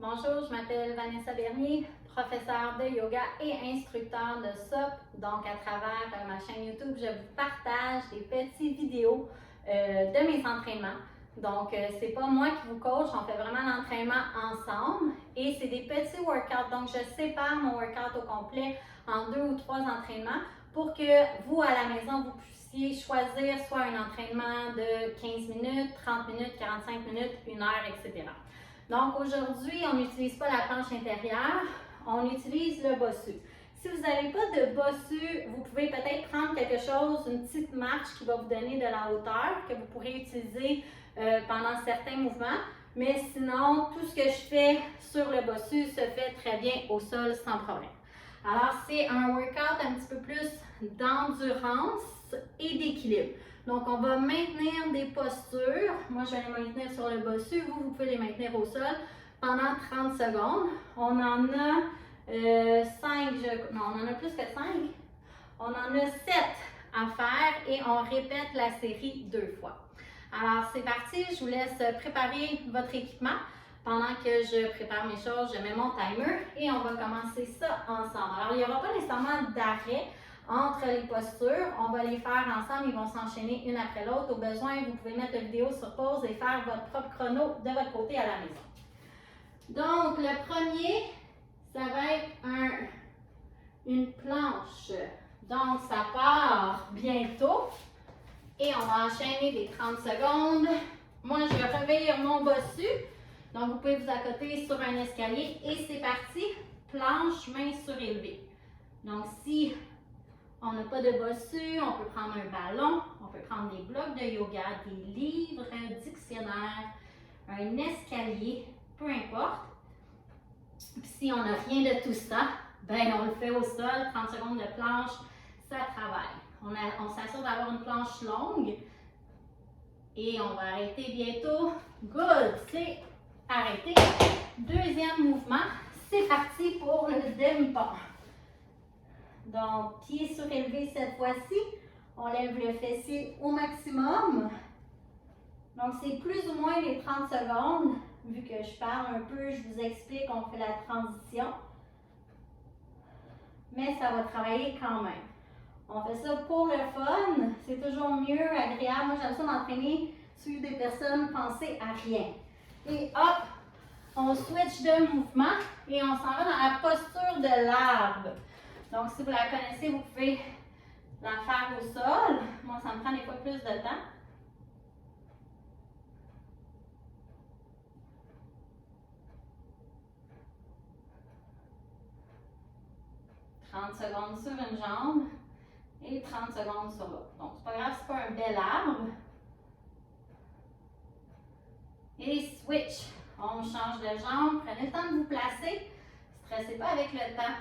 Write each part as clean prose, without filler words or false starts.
Bonjour, je m'appelle Vanessa Bernier, professeure de yoga et instructeur de SOP. Donc, à travers ma chaîne YouTube, je vous partage des petites vidéos de mes entraînements. Donc, c'est pas moi qui vous coach, on fait vraiment l'entraînement ensemble et c'est des petits workouts. Donc, je sépare mon workout au complet en 2 ou 3 entraînements pour que vous, à la maison, vous puissiez choisir soit un entraînement de 15 minutes, 30 minutes, 45 minutes, 1 heure, etc. Donc aujourd'hui, on n'utilise pas la planche intérieure, on utilise le bossu. Si vous n'avez pas de bossu, vous pouvez peut-être prendre quelque chose, une petite marche qui va vous donner de la hauteur que vous pourrez utiliser pendant certains mouvements. Mais sinon, tout ce que je fais sur le bossu se fait très bien au sol sans problème. Alors, c'est un workout un petit peu plus d'endurance et d'équilibre. Donc, on va maintenir des postures. Moi, je vais les maintenir sur le bossu. Vous pouvez les maintenir au sol pendant 30 secondes. On en a 5, non, on en a plus que 5. On en a 7 à faire et on répète la série 2 fois. Alors, c'est parti. Je vous laisse préparer votre équipement. Pendant que je prépare mes choses, je mets mon timer et on va commencer ça ensemble. Alors, il n'y aura pas nécessairement d'arrêt entre les postures. On va les faire ensemble, ils vont s'enchaîner une après l'autre. Au besoin, vous pouvez mettre la vidéo sur pause et faire votre propre chrono de votre côté à la maison. Donc, le premier, ça va être une planche. Donc, ça part bientôt et on va enchaîner des 30 secondes. Moi, je revire mon bossu. Donc, vous pouvez vous accoter sur un escalier et c'est parti. Planche, main surélevée. Donc, si on n'a pas de bossu, on peut prendre un ballon, on peut prendre des blocs de yoga, des livres, un dictionnaire, un escalier, peu importe. Puis si on n'a rien de tout ça, ben on le fait au sol, 30 secondes de planche, ça travaille. On s'assure d'avoir une planche longue et on va arrêter bientôt. Good, c'est arrêté. Deuxième mouvement, c'est parti pour le demi-pont. Donc, pied surélevé cette fois-ci. On lève le fessier au maximum. Donc, c'est plus ou moins les 30 secondes. Vu que je parle un peu, je vous explique, on fait la transition. Mais ça va travailler quand même. On fait ça pour le fun. C'est toujours mieux, agréable. Moi, j'aime ça m'entraîner, suivre des personnes, penser à rien. Et hop, on switch de mouvement et on s'en va dans la posture de l'arbre. Donc, si vous la connaissez, vous pouvez la faire au sol. Moi, ça me prend des fois plus de temps. « 30 secondes sur une jambe et 30 secondes sur l'autre. » Donc, c'est pas grave, c'est pas un bel arbre. Et switch. On change de jambe. Prenez le temps de vous placer. Ne stressez pas avec le temps.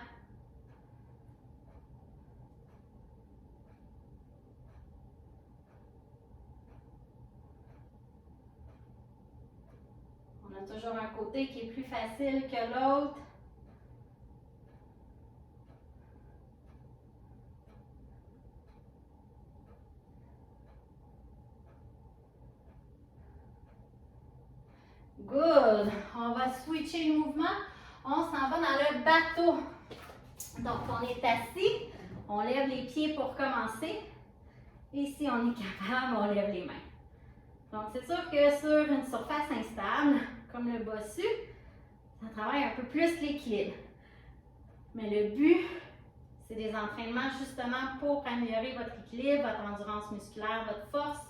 On a toujours un côté qui est plus facile que l'autre. Good. On va switcher le mouvement. On s'en va dans le bateau. Donc, on est assis. On lève les pieds pour commencer. Et si on est capable, on lève les mains. Donc, c'est sûr que sur une surface instable, comme le bossu, ça travaille un peu plus l'équilibre. Mais le but, c'est des entraînements justement pour améliorer votre équilibre, votre endurance musculaire, votre force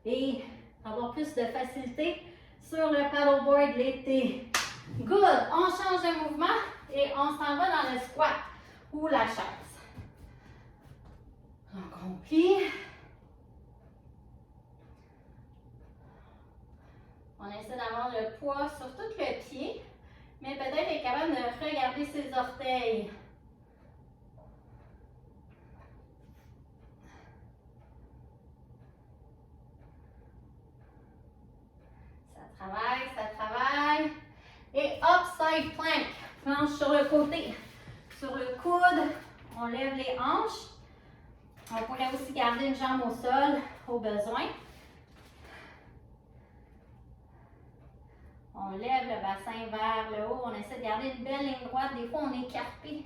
et avoir plus de facilité sur le paddleboard l'été. Good! On change de mouvement et on s'en va dans le squat ou la chaise. Donc, on plie. On essaie d'avoir le poids sur tout le pied, mais peut-être être capable de regarder ses orteils. Ça travaille, ça travaille. Et hop, side plank. Planche sur le côté. Sur le coude, on lève les hanches. On pourrait aussi garder une jambe au sol au besoin. On lève le bassin vers le haut. On essaie de garder une belle ligne droite. Des fois, on est écarpé.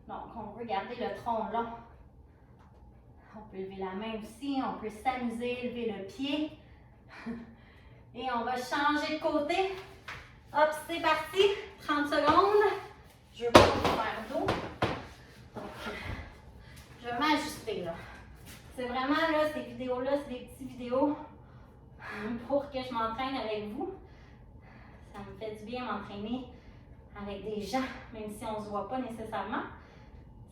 Donc, on veut garder le tronc long. On peut lever la main aussi. On peut s'amuser, lever le pied. Et on va changer de côté. Hop, c'est parti. 30 secondes. Je ne veux pas vous faire d'eau. Donc, je vais m'ajuster là. C'est vraiment là, ces vidéos-là, c'est des petites vidéos pour que je m'entraîne avec vous. Ça me fait du bien m'entraîner avec des gens, même si on ne se voit pas nécessairement.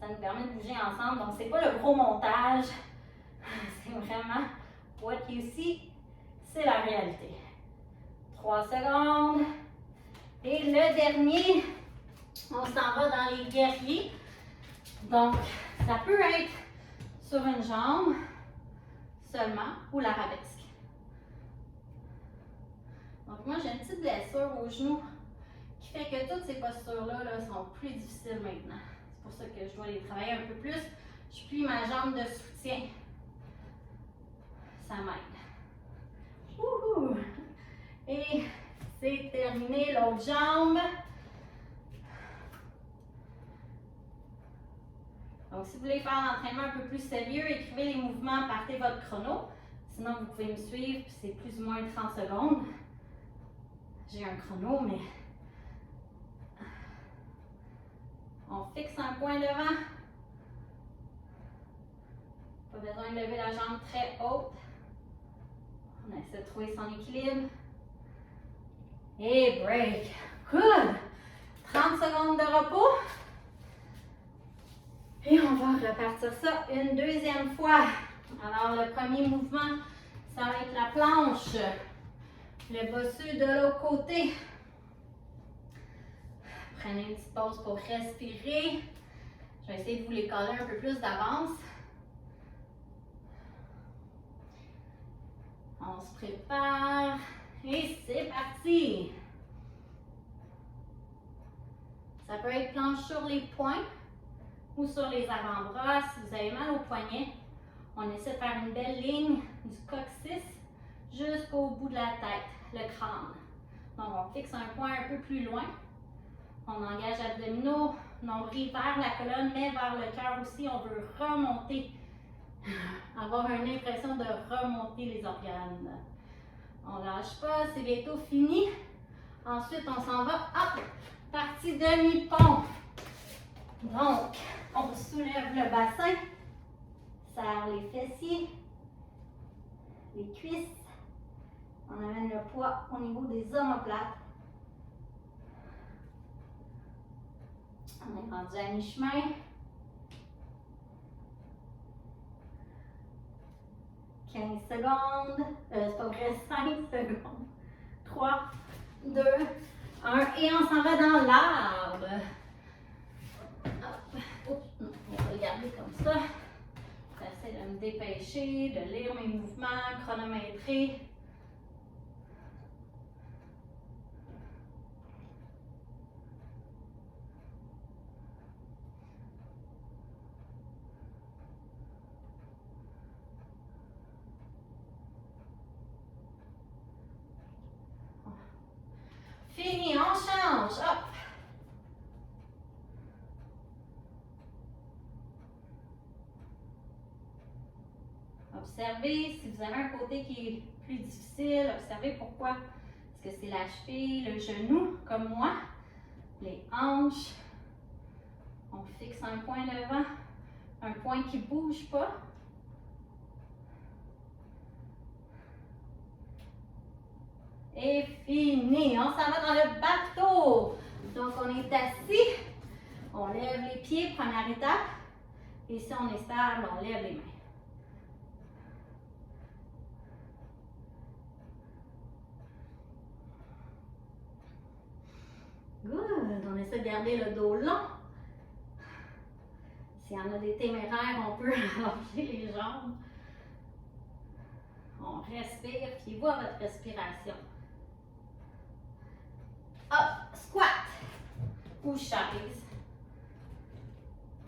Ça nous permet de bouger ensemble. Donc, c'est pas le gros montage. C'est vraiment what you see, c'est la réalité. 3 secondes. Et le dernier, on s'en va dans les guerriers. Donc, ça peut être sur une jambe seulement ou l'arabesque. Donc, moi, j'ai une petite blessure au genou qui fait que toutes ces postures-là là, sont plus difficiles maintenant. C'est pour ça que je dois les travailler un peu plus. Je plie ma jambe de soutien. Ça m'aide. Wouhou! Et c'est terminé, l'autre jambe. Donc, si vous voulez faire un entraînement un peu plus sérieux, écrivez les mouvements, partez votre chrono. Sinon, vous pouvez me suivre, puis c'est plus ou moins 30 secondes. J'ai un chrono, mais on fixe un point devant. Pas besoin de lever la jambe très haute. On essaie de trouver son équilibre. Et break. Good! 30 secondes de repos. Et on va repartir ça une deuxième fois. Alors, le premier mouvement, ça va être la planche. Le bossu de l'autre côté. Prenez une petite pause pour respirer. Je vais essayer de vous les coller un peu plus d'avance. On se prépare. Et c'est parti! Ça peut être planche sur les poings ou sur les avant-bras. Si vous avez mal au poignet, on essaie de faire une belle ligne du coccyx jusqu'au bout de la tête, le crâne. Donc, on fixe un point un peu plus loin. On engage abdominaux, nombril vers la colonne, mais vers le cœur aussi. On veut remonter, avoir une impression de remonter les organes. On ne lâche pas, c'est bientôt fini. Ensuite, on s'en va, hop, partie demi-pont. Donc, on soulève le bassin, serre les fessiers, les cuisses. On amène le poids au niveau des omoplates. On est rendu à mi-chemin. 15 secondes. C'est pas vrai, 5 secondes. 3, 2, 1. Et on s'en va dans l'arbre. Oups, on va le garder comme ça. J'essaie de me dépêcher, de lire mes mouvements, chronométrer. Fini, on change. Hop. Observez si vous avez un côté qui est plus difficile. Observez pourquoi. Est-ce que c'est la cheville, le genou, comme moi, les hanches. On fixe un point devant, un point qui ne bouge pas. Et fini. On s'en va dans le bateau. Donc, on est assis. On lève les pieds, première étape. Et si on est stable, on lève les mains. Good. On essaie de garder le dos long. S'il y en a des téméraires, on peut allonger les jambes. On respire. Fiez-vous à votre respiration. Hop, squat ou chaise.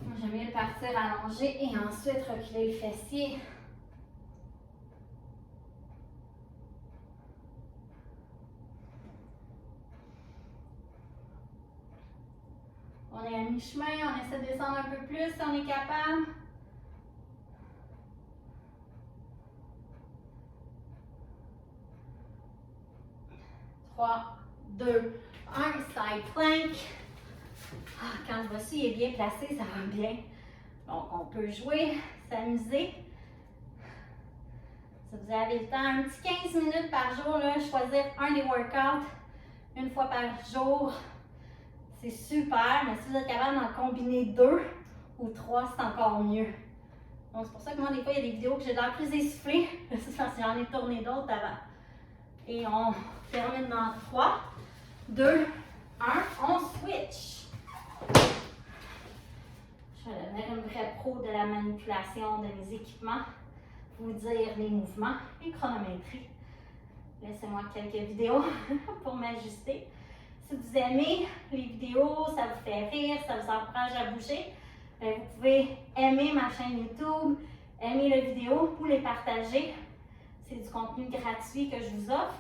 Moi, j'aime mieux partir allongé et ensuite reculer le fessier. On est à mi-chemin, on essaie de descendre un peu plus si on est capable. 3, 2, 1, side plank. Quand le voici est bien placé, ça va bien. Donc, on peut jouer, s'amuser. Si vous avez le temps, un petit 15 minutes par jour, là, choisir un des workouts une fois par jour, c'est super. Mais si vous êtes capable d'en combiner 2 ou 3, c'est encore mieux. Donc, c'est pour ça que moi, des fois, il y a des vidéos que j'ai l'air plus essoufflée. C'est parce que j'en ai tourné d'autres avant. Et on termine dans 3, 2, 1, on switch. Je vais devenir une vraie pro de la manipulation de mes équipements, vous dire les mouvements et chronométrie. Laissez-moi quelques vidéos pour m'ajuster. Si vous aimez les vidéos, ça vous fait rire, ça vous encourage à bouger, bien, vous pouvez aimer ma chaîne YouTube, aimer la vidéo ou les partager. C'est du contenu gratuit que je vous offre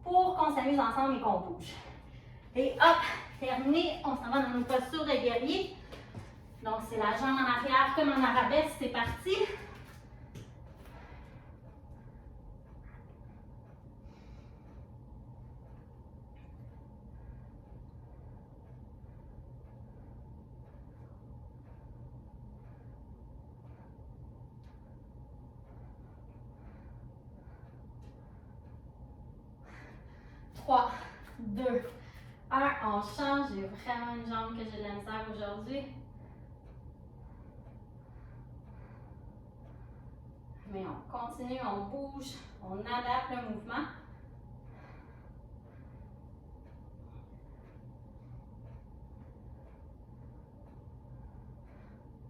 pour qu'on s'amuse ensemble et qu'on bouge. Et hop, terminé, on s'en va dans nos postures de guerrier. Donc, c'est la jambe en arrière comme en arabesque, c'est parti. Trois, 2, 1, on change. J'ai vraiment une jambe que j'ai de la misère aujourd'hui. Mais on continue, on bouge, on adapte le mouvement.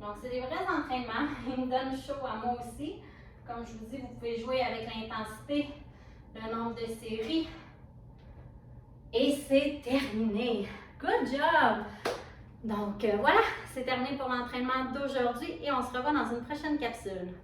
Donc, c'est des vrais entraînements. Ils me donnent chaud à moi aussi. Comme je vous dis, vous pouvez jouer avec l'intensité, le nombre de séries. Et c'est terminé. Good job! Donc, voilà, c'est terminé pour l'entraînement d'aujourd'hui et on se revoit dans une prochaine capsule.